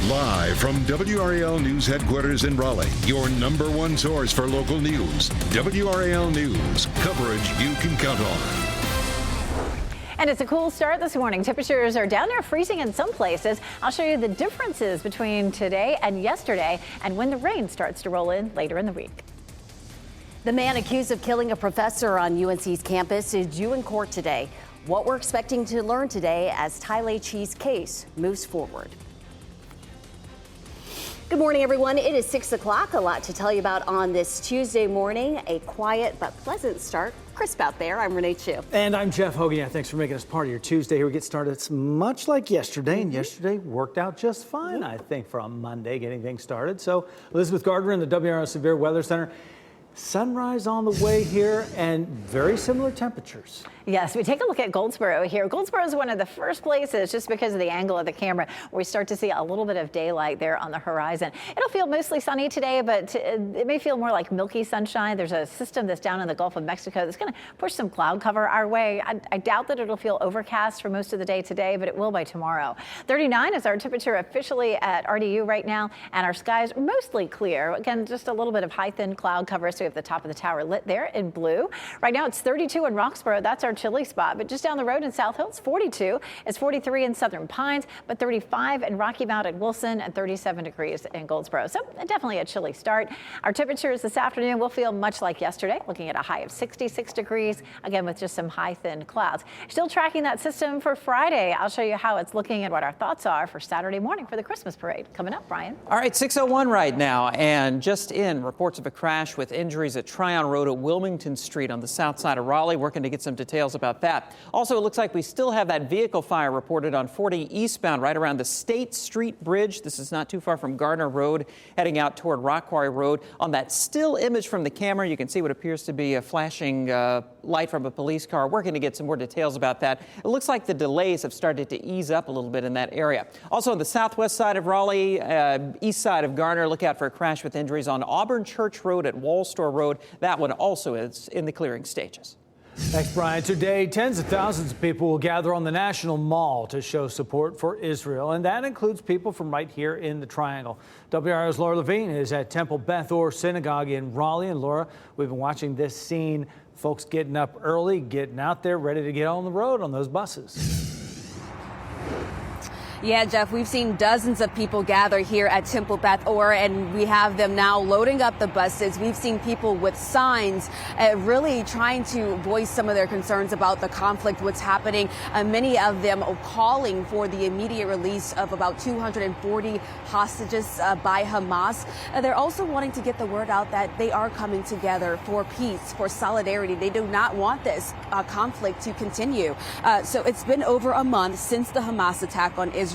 Live from WRAL News Headquarters in Raleigh, your number one source for local news. WRAL News, coverage you can count on. And it's a cool start this morning. Temperatures are down near freezing in some places. I'll show you the differences between today and yesterday and when the rain starts to roll in later in the week. The man accused of killing a professor on UNC's campus is due in court today. What we're expecting to learn today as Ty Leahy's case moves forward. Good morning, everyone. It is 6 o'clock. A lot to tell you about on this Tuesday morning. A quiet but pleasant start. Crisp out there. I'm Renee Chu. And I'm Jeff Hogan. Yeah, thanks for making us part of your Tuesday. Here we get started. It's much like yesterday, and yesterday worked out just fine, I think, for a Monday getting things started. So Elizabeth Gardner in the WRAL Severe Weather Center. Sunrise on the way here and very similar temperatures. Yes, we take a look at Goldsboro here. Goldsboro is one of the first places, just because of the angle of the camera, where we start to see a little bit of daylight there on the horizon. It'll feel mostly sunny today, but it may feel more like milky sunshine. There's a system that's down in the Gulf of Mexico that's going to push some cloud cover our way. I doubt that it'll feel overcast for most of the day today, but it will by tomorrow. 39 is our temperature officially at RDU right now, and our skies are mostly clear. Again, just a little bit of high thin cloud cover, so we have the top of the tower lit there in blue. Right now it's 32 in Roxborough. That's our chilly spot, but just down the road in South Hills, 42. It's 43 in Southern Pines, but 35 in Rocky Mount at Wilson and 37 degrees in Goldsboro. So definitely a chilly start. Our temperatures this afternoon will feel much like yesterday, looking at a high of 66 degrees, again with just some high thin clouds. Still tracking that system for Friday. I'll show you how it's looking and what our thoughts are for Saturday morning for the Christmas parade. Coming up, Brian. All right, 6:01 right now, and just in, reports of a crash with injuries at Tryon Road at Wilmington Street on the south side of Raleigh. Working to get some details about that. Also, it looks like we still have that vehicle fire reported on 40 eastbound right around the State Street Bridge. This is not too far from Gardner Road, heading out toward Rock Quarry Road. On that still image from the camera, you can see what appears to be a flashing light from a police car. Working to get some more details about that. It looks like the delays have started to ease up a little bit in that area. Also, on the southwest side of Raleigh, east side of Garner, look out for a crash with injuries on Auburn Church Road at Wallstore Road. That one also is in the clearing stages. Thanks, Brian. Today, tens of thousands of people will gather on the National Mall to show support for Israel, and that includes people from right here in the Triangle. WRAL's Laura Levine is at Temple Beth Or Synagogue in Raleigh. And Laura, we've been watching this scene, folks getting up early, getting out there, ready to get on the road on those buses. Yeah, Jeff, we've seen dozens of people gather here at Temple Beth Or, and we have them now loading up the buses. We've seen people with signs really trying to voice some of their concerns about the conflict, what's happening. Many of them are calling for the immediate release of about 240 hostages by Hamas. They're also wanting to get the word out that they are coming together for peace, for solidarity. They do not want this conflict to continue. So it's been over a month since the Hamas attack on Israel.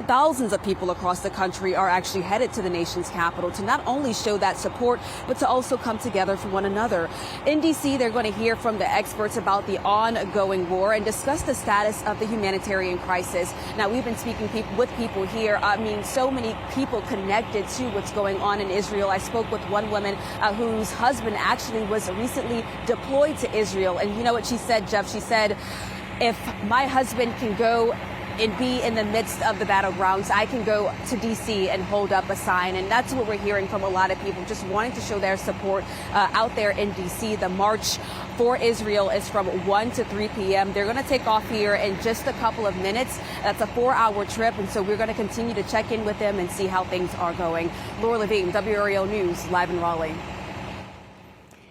Thousands of people across the country are actually headed to the nation's capital to not only show that support, but to also come together for one another. In D.C., they're going to hear from the experts about the ongoing war and discuss the status of the humanitarian crisis. Now, we've been speaking with people here. I mean, so many people connected to what's going on in Israel. I spoke with one woman whose husband actually was recently deployed to Israel. And you know what she said, Jeff? She said, if my husband can go and be in the midst of the battlegrounds, I can go to D.C. and hold up a sign. And that's what we're hearing from a lot of people, just wanting to show their support out there in D.C. The march for Israel is from 1 to 3 p.m. They're going to take off here in just a couple of minutes. That's a 4-hour trip. And so we're going to continue to check in with them and see how things are going. Laura Levine, WRAL News, live in Raleigh.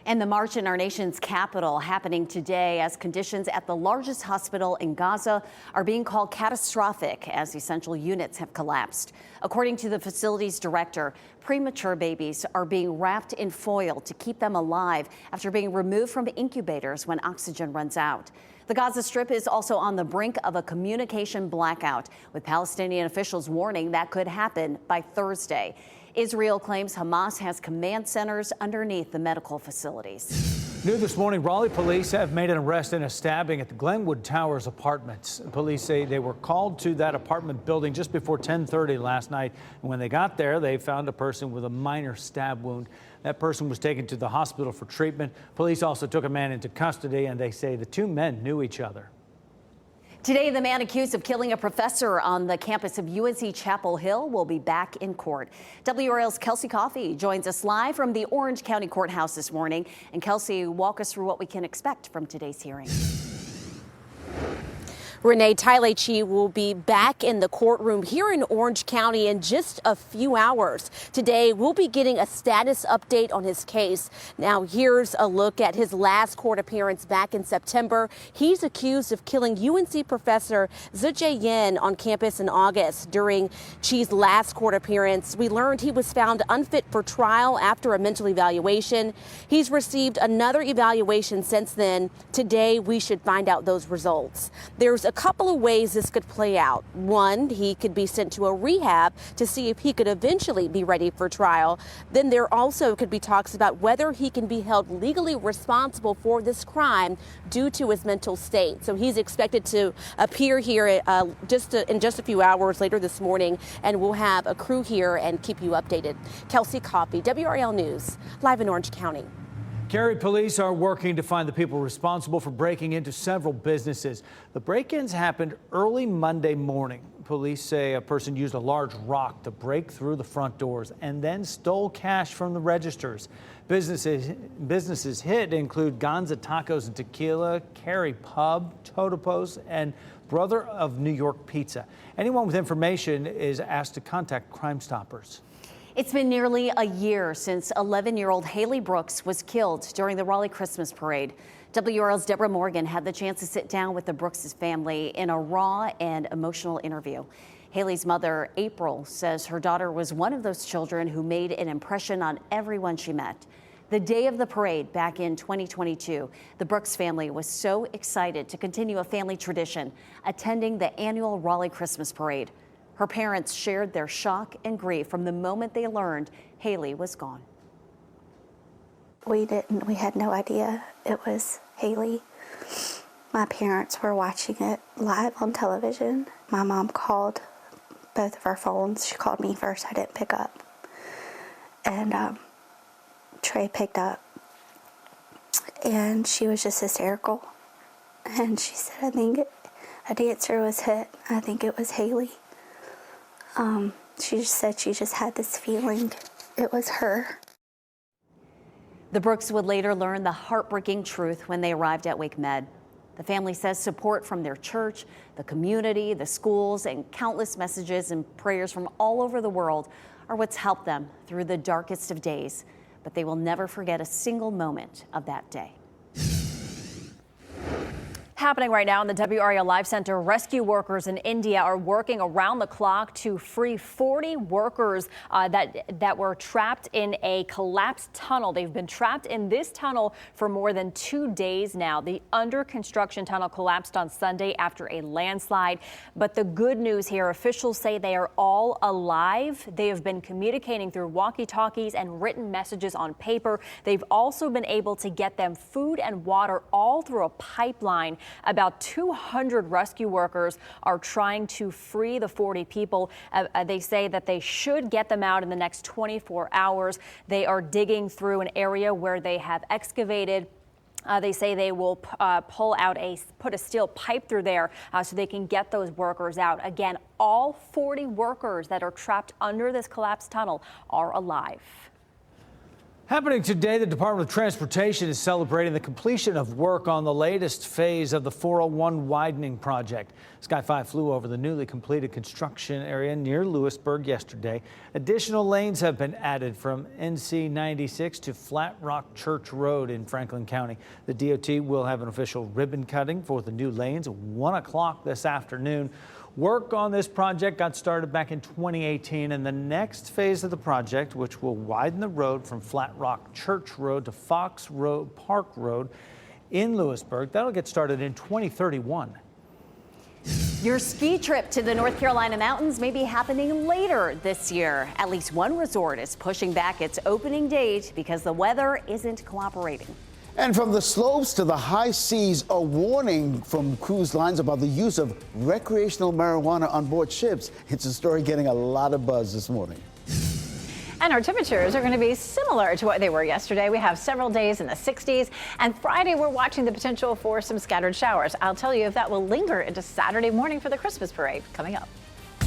And the march in our nation's capital happening today as conditions at the largest hospital in Gaza are being called catastrophic as essential units have collapsed. According to the facility's director, premature babies are being wrapped in foil to keep them alive after being removed from incubators when oxygen runs out. The Gaza Strip is also on the brink of a communication blackout, with Palestinian officials warning that could happen by Thursday. Israel claims Hamas has command centers underneath the medical facilities. New this morning, Raleigh police have made an arrest in a stabbing at the Glenwood Towers apartments. Police say they were called to that apartment building just before 10:30 last night. And when they got there, they found a person with a minor stab wound. That person was taken to the hospital for treatment. Police also took a man into custody, and they say the two men knew each other. Today, the man accused of killing a professor on the campus of UNC Chapel Hill will be back in court. WRAL's Kelsey Coffey joins us live from the Orange County Courthouse this morning. And Kelsey, walk us through what we can expect from today's hearing. Renee, Tyler Chi will be back in the courtroom here in Orange County in just a few hours. Today, we'll be getting a status update on his case. Now, here's a look at his last court appearance back in September. He's accused of killing UNC professor Zijie Yin on campus in August. During Chi's last court appearance, we learned he was found unfit for trial after a mental evaluation. He's received another evaluation since then. Today, we should find out those results. There's a couple of ways this could play out. One, he could be sent to a rehab to see if he could eventually be ready for trial. Then there also could be talks about whether he can be held legally responsible for this crime due to his mental state. So he's expected to appear here in just a few hours later this morning, and we'll have a crew here and keep you updated. Kelsey Coffey, WRAL News, live in Orange County. Cary police are working to find the people responsible for breaking into several businesses. The break-ins happened early Monday morning. Police say a person used a large rock to break through the front doors and then stole cash from the registers. Businesses hit include Gonza Tacos and Tequila, Cary Pub, Totopos, and Brother of New York Pizza. Anyone with information is asked to contact Crime Stoppers. It's been nearly a year since 11-year-old Haley Brooks was killed during the Raleigh Christmas parade. WRL's Deborah Morgan had the chance to sit down with the Brooks' family in a raw and emotional interview. Haley's mother, April, says her daughter was one of those children who made an impression on everyone she met. The day of the parade back in 2022, the Brooks family was so excited to continue a family tradition, attending the annual Raleigh Christmas parade. Her parents shared their shock and grief from the moment they learned Haley was gone. We had no idea it was Haley. My parents were watching it live on television. My mom called both of our phones. She called me first, I didn't pick up. And Trey picked up. And she was just hysterical. And she said, I think a dancer was hit. I think it was Haley. She just said she just had this feeling it was her. The Brooks would later learn the heartbreaking truth when they arrived at Wake Med. The family says support from their church, the community, the schools, and countless messages and prayers from all over the world are what's helped them through the darkest of days. But they will never forget a single moment of that day. Happening right now in the WRAL Live Center, rescue workers in India are working around the clock to free 40 workers that were trapped in a collapsed tunnel. They've been trapped in this tunnel for more than 2 days now. The under construction tunnel collapsed on Sunday after a landslide. But the good news here, officials say they are all alive. They have been communicating through walkie-talkies and written messages on paper. They've also been able to get them food and water all through a pipeline. About 200 rescue workers are trying to free the 40 people. They say that they should get them out in the next 24 hours. They are digging through an area where they have excavated. They say they will put a steel pipe through there so they can get those workers out. Again, all 40 workers that are trapped under this collapsed tunnel are alive. Happening today, the Department of Transportation is celebrating the completion of work on the latest phase of the 401 widening project. Sky 5 flew over the newly completed construction area near Lewisburg yesterday. Additional lanes have been added from NC 96 to Flat Rock Church Road in Franklin County. The DOT will have an official ribbon cutting for the new lanes at 1 o'clock this afternoon. Work on this project got started back in 2018, and the next phase of the project, which will widen the road from Flat Rock Church Road to Fox Road Park Road in Lewisburg, that'll get started in 2031. Your ski trip to the North Carolina mountains may be happening later this year. At least one resort is pushing back its opening date because the weather isn't cooperating. And from the slopes to the high seas, a warning from cruise lines about the use of recreational marijuana on board ships. It's a story getting a lot of buzz this morning. And our temperatures are going to be similar to what they were yesterday. We have several days in the 60s, and Friday we're watching the potential for some scattered showers. I'll tell you if that will linger into Saturday morning for the Christmas parade coming up.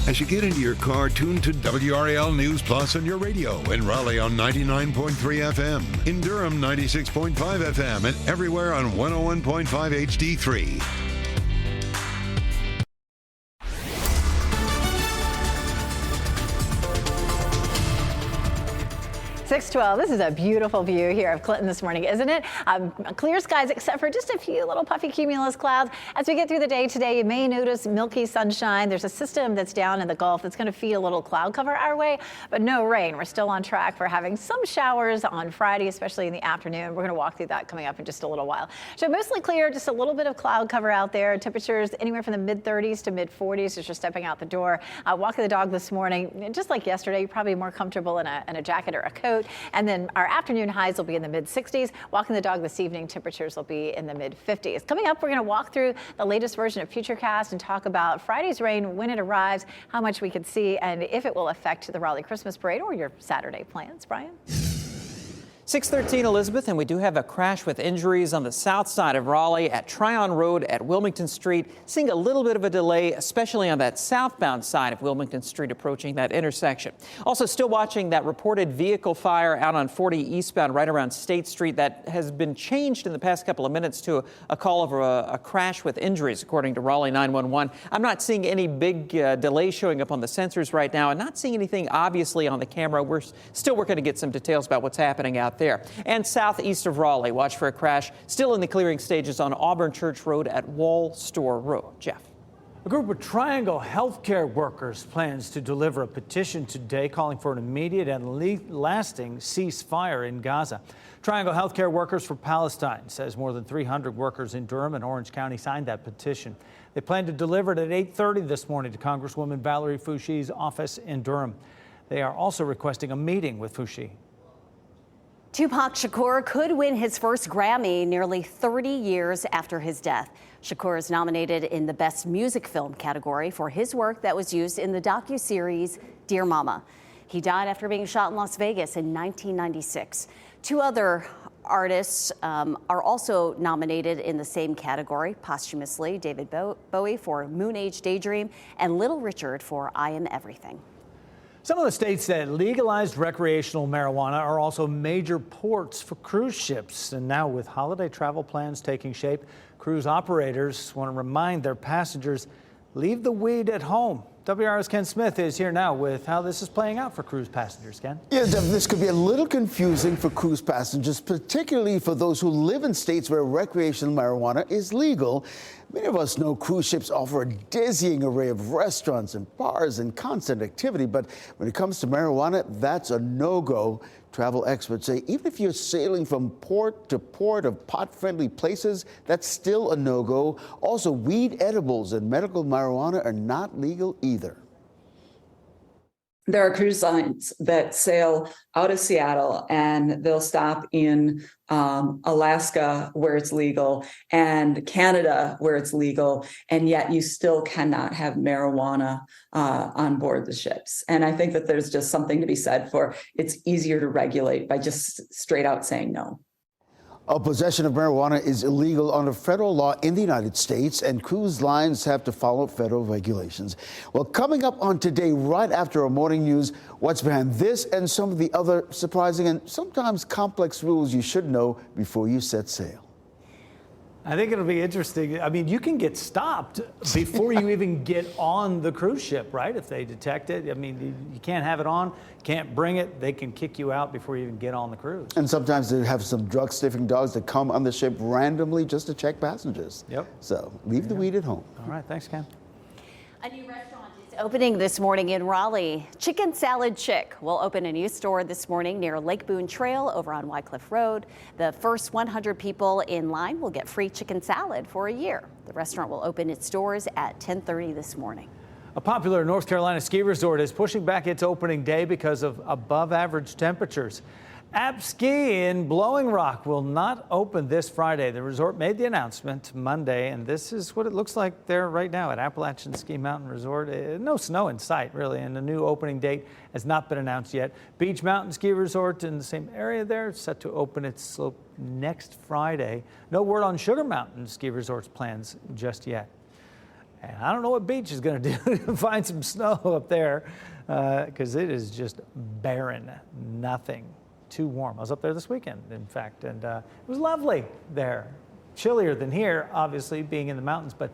As you get into your car, tune to WRAL News Plus on your radio. In Raleigh on 99.3 FM. In Durham, 96.5 FM. And everywhere on 101.5 HD3. 612. This is a beautiful view here of Clinton this morning, isn't it? Clear skies except for just a few little puffy cumulus clouds. As we get through the day today, you may notice milky sunshine. There's a system that's down in the Gulf that's going to feed a little cloud cover our way, but no rain. We're still on track for having some showers on Friday, especially in the afternoon. We're going to walk through that coming up in just a little while. So mostly clear, just a little bit of cloud cover out there. Temperatures anywhere from the mid 30s to mid 40s as you're stepping out the door. Walking the dog this morning, just like yesterday, you're probably more comfortable in a jacket or a coat. And then our afternoon highs will be in the mid 60s. Walking the dog this evening, temperatures will be in the mid 50s. Coming up, we're going to walk through the latest version of Futurecast and talk about Friday's rain, when it arrives, how much we could see, and if it will affect the Raleigh Christmas parade or your Saturday plans. Brian? 613 Elizabeth, and we do have a crash with injuries on the south side of Raleigh at Tryon Road at Wilmington Street. Seeing a little bit of a delay, especially on that southbound side of Wilmington Street approaching that intersection. Also still watching that reported vehicle fire out on 40 eastbound right around State Street that has been changed in the past couple of minutes to a call of a crash with injuries, according to Raleigh 911. I'm not seeing any big delay showing up on the sensors right now and not seeing anything obviously on the camera. We're still working to get some details about what's happening out there. And southeast of Raleigh, watch for a crash still in the clearing stages on Auburn Church Road at Wall Store Road. Jeff. A group of Triangle healthcare workers plans to deliver a petition today calling for an immediate and lasting ceasefire in Gaza. Triangle healthcare workers for Palestine says more than 300 workers in Durham and Orange County signed that petition. They plan to deliver it at 8:30 this morning to Congresswoman Valerie Fouchy's office in Durham. They are also requesting a meeting with Fouchy. Tupac Shakur could win his first Grammy nearly 30 years after his death. Shakur is nominated in the Best Music Film category for his work that was used in the docuseries Dear Mama. He died after being shot in Las Vegas in 1996. Two other artists are also nominated in the same category posthumously, David Bowie for Moon Age Daydream and Little Richard for I Am Everything. Some of the states that legalized recreational marijuana are also major ports for cruise ships. And now with holiday travel plans taking shape, cruise operators want to remind their passengers, leave the weed at home. WRAL's Ken Smith is here now with how this is playing out for cruise passengers. Ken? Yeah, this could be a little confusing for cruise passengers, particularly for those who live in states where recreational marijuana is legal. Many of us know cruise ships offer a dizzying array of restaurants and bars and constant activity, but when it comes to marijuana, that's a no-go. Travel experts say even if you're sailing from port to port of pot-friendly places, that's still a no-go. Also, weed edibles and medical marijuana are not legal either. There are cruise lines that sail out of Seattle and they'll stop in Alaska where it's legal and Canada where it's legal, and yet you still cannot have marijuana on board the ships. And I think that there's just something to be said for it's easier to regulate by just straight out saying no. Possession of marijuana is illegal under federal law in the United States, and cruise lines have to follow federal regulations. Well, coming up on Today, right after our morning news, what's behind this and some of the other surprising and sometimes complex rules you should know before you set sail. I think it'll be interesting. I mean, you can get stopped before you even get on the cruise ship, right? If they detect it. I mean, you can't have it on, can't bring it. They can kick you out before you even get on the cruise. And sometimes they have some drug-sniffing dogs that come on the ship randomly just to check passengers. Yep. So leave the weed at home. All right. Thanks, Ken. A new restaurant is opening this morning in Raleigh. Chicken Salad Chick will open a new store this morning near Lake Boone Trail over on Wycliffe Road. The first 100 people in line will get free chicken salad for a year. The restaurant will open its doors at 10:30 this morning. A popular North Carolina ski resort is pushing back its opening day because of above average temperatures. App Ski in Blowing Rock will not open this Friday. The resort made the announcement Monday, and this is what it looks like there right now at Appalachian Ski Mountain Resort. No snow in sight, really, and the new opening date has not been announced yet. Beach Mountain Ski Resort in the same area there is set to open its slope next Friday. No word on Sugar Mountain Ski Resort's plans just yet. And I don't know what Beach is going to do to find some snow up there because it is just barren, nothing. Too warm. I was up there this weekend, in fact, and it was lovely there. Chillier than here, obviously, being in the mountains, but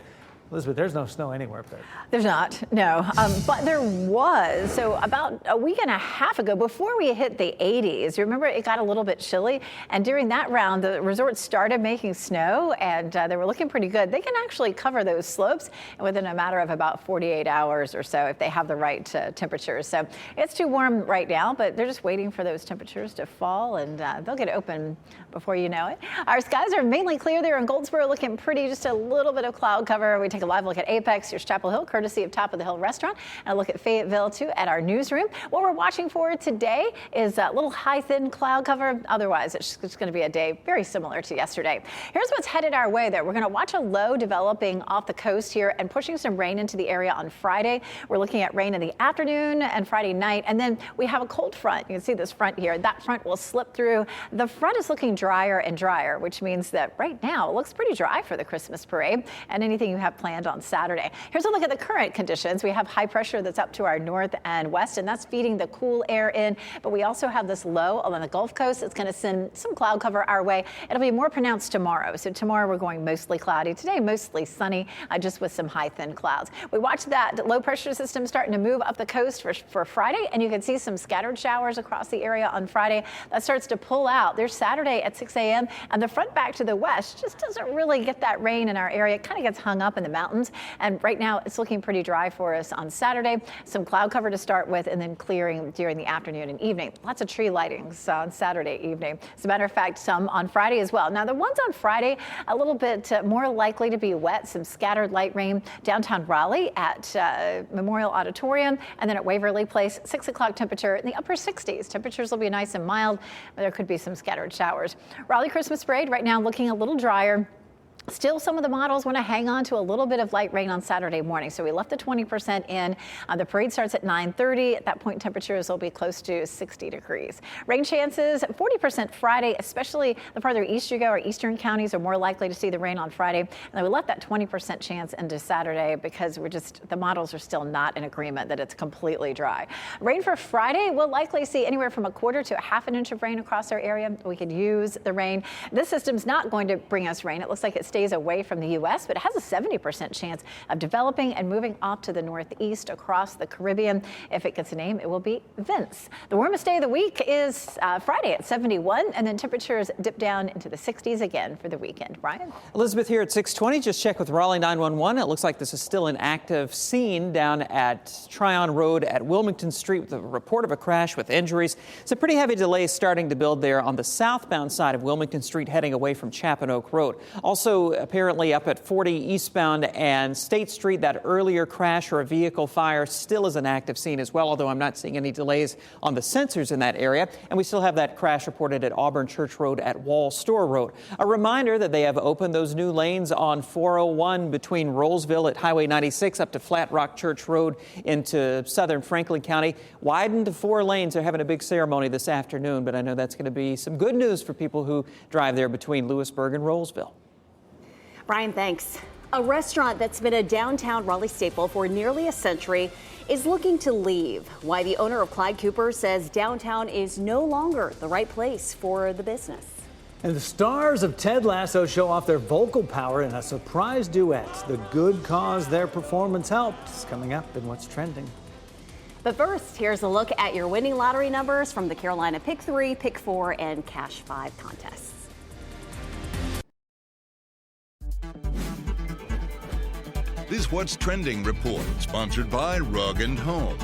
Elizabeth, there's no snow anywhere up there. There's not, no, but there was. So about a week and a half ago, before we hit the 80s, remember it got a little bit chilly, and during that round, the resort started making snow, and they were looking pretty good. They can actually cover those slopes within a matter of about 48 hours or so if they have the right temperatures. So it's too warm right now, but they're just waiting for those temperatures to fall, and they'll get open before you know it. Our skies are mainly clear there in Goldsboro, looking pretty, just a little bit of cloud cover. We take a live look at Apex, here's Chapel Hill, courtesy of Top of the Hill Restaurant, and a look at Fayetteville, too, at our newsroom. What we're watching for today is a little high, thin cloud cover. Otherwise, it's just going to be a day very similar to yesterday. Here's what's headed our way, though. We're going to watch a low developing off the coast here and pushing some rain into the area on Friday. We're looking at rain in the afternoon and Friday night, and then we have a cold front. You can see this front here. That front will slip through. The front is looking drier and drier, which means that right now it looks pretty dry for the Christmas parade and anything you have planned on Saturday. Here's a look at the current conditions. We have high pressure that's up to our north and west, and that's feeding the cool air in. But we also have this low along the Gulf Coast. It's going to send some cloud cover our way. It'll be more pronounced tomorrow. So tomorrow we're going mostly cloudy. Today, mostly sunny, just with some high, thin clouds. We watch that low pressure system starting to move up the coast for Friday, and you can see some scattered showers across the area on Friday. That starts to pull out. There's Saturday at 6 a.m. and the front back to the west just doesn't really get that rain in our area. It kind of gets hung up in the mountains. And right now it's looking pretty dry for us on Saturday. Some cloud cover to start with and then clearing during the afternoon and evening. Lots of tree lightings on Saturday evening. As a matter of fact, some on Friday as well. Now the ones on Friday, a little bit more likely to be wet. Some scattered light rain downtown Raleigh at Memorial Auditorium, and then at Waverly Place, 6 o'clock temperature in the upper 60s. Temperatures will be nice and mild, but there could be some scattered showers. Raleigh Christmas parade right now looking a little drier. Still, some of the models want to hang on to a little bit of light rain on Saturday morning, so we left the 20% in. The parade starts at 9:30. At that point, temperatures will be close to 60 degrees. Rain chances, 40% Friday, especially the farther east you go, our eastern counties are more likely to see the rain on Friday. And then we left that 20% chance into Saturday because the models are still not in agreement that it's completely dry. Rain for Friday, we'll likely see anywhere from a quarter to a half an inch of rain across our area. We could use the rain. This system's not going to bring us rain. It looks like it's stays away from the U.S., but it has a 70% chance of developing and moving off to the northeast across the Caribbean. If it gets a name, it will be Vince. The warmest day of the week is Friday at 71, and then temperatures dip down into the 60s again for the weekend. Brian? Elizabeth here at 620. Just check with Raleigh 911. It looks like this is still an active scene down at Tryon Road at Wilmington Street with a report of a crash with injuries. Some pretty heavy delays starting to build there on the southbound side of Wilmington Street heading away from Chapin Oak Road. Also, apparently up at 40 eastbound and State Street, that earlier crash or a vehicle fire still is an active scene as well, although I'm not seeing any delays on the sensors in that area. And we still have that crash reported at Auburn Church Road at Wall Store Road. A reminder that they have opened those new lanes on 401 between Rollsville at Highway 96 up to Flat Rock Church Road into southern Franklin County. Widened to 4 lanes. They're having a big ceremony this afternoon, but I know that's going to be some good news for people who drive there between Lewisburg and Rollsville. Brian, thanks. A restaurant that's been a downtown Raleigh staple for nearly a century is looking to leave. Why the owner of Clyde Cooper says downtown is no longer the right place for the business. And the stars of Ted Lasso show off their vocal power in a surprise duet. The good cause their performance helped is coming up in What's Trending. But first, here's a look at your winning lottery numbers from the Carolina Pick 3, Pick 4, and Cash 5 contests. This What's Trending report, sponsored by Rug & Home.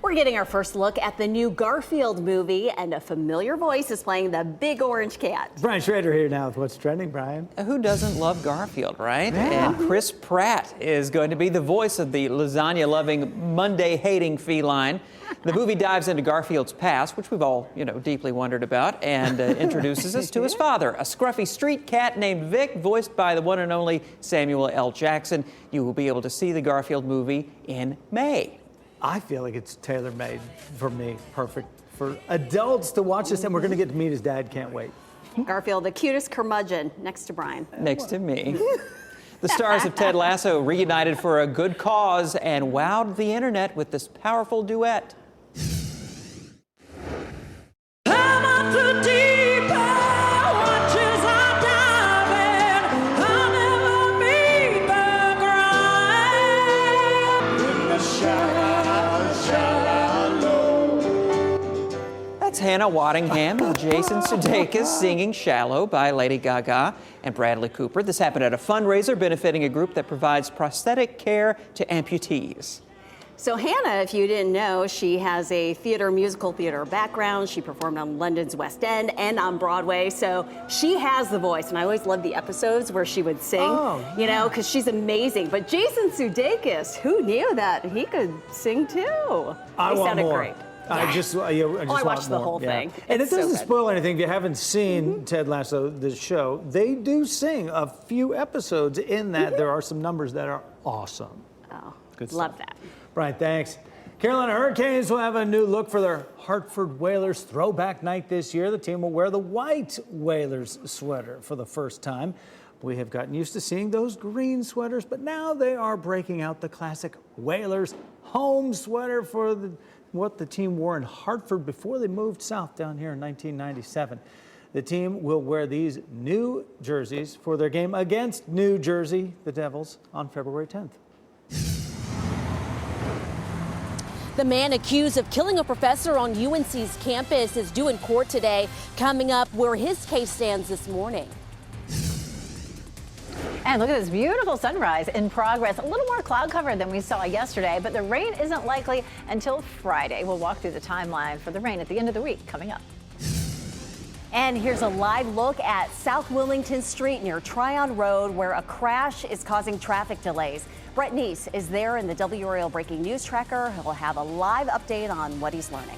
We're getting our first look at the new Garfield movie, and a familiar voice is playing the big orange cat. Brian Schrader here now with what's trending, Brian. Who doesn't love Garfield, right? Yeah. And Chris Pratt is going to be the voice of the lasagna-loving, Monday-hating feline. The movie dives into Garfield's past, which we've all, deeply wondered about, and introduces us to his father, a scruffy street cat named Vic, voiced by the one and only Samuel L. Jackson. You will be able to see the Garfield movie in May. I feel like it's tailor-made for me, perfect for adults to watch this, and we're going to get to meet his dad. Can't wait. Garfield, the cutest curmudgeon, next to Brian. Next to me. The stars of Ted Lasso reunited for a good cause and wowed the internet with this powerful duet. That's Hannah Waddingham and Jason Sudeikis singing Shallow by Lady Gaga and Bradley Cooper. This happened at a fundraiser benefiting a group that provides prosthetic care to amputees. So Hannah, if you didn't know, she has a musical theater background. She performed on London's West End and on Broadway. So she has the voice. And I always loved the episodes where she would sing, because she's amazing. But Jason Sudeikis, who knew that he could sing too? I He want sounded more. great. I just I watched want the more. whole thing. And It's it doesn't so good. spoil anything. If you haven't seen Ted Lasso, the show, they do sing a few episodes in that. There are some numbers that are awesome. Oh, Good love stuff. that. Brian, thanks. Carolina Hurricanes will have a new look for their Hartford Whalers throwback night this year. The team will wear the white Whalers sweater for the first time. We have gotten used to seeing those green sweaters, but now they are breaking out the classic Whalers home sweater for what the team wore in Hartford before they moved south down here in 1997. The team will wear these new jerseys for their game against New Jersey, the Devils, on February 10th. The man accused of killing a professor on UNC's campus is due in court today. Coming up, where his case stands this morning. And look at this beautiful sunrise in progress. A little more cloud cover than we saw yesterday, but the rain isn't likely until Friday. We'll walk through the timeline for the rain at the end of the week coming up. And here's a live look at South Wilmington Street near Tryon Road, where a crash is causing traffic delays. Brett Neese is there in the WRAL Breaking News Tracker. He'll have a live update on what he's learning.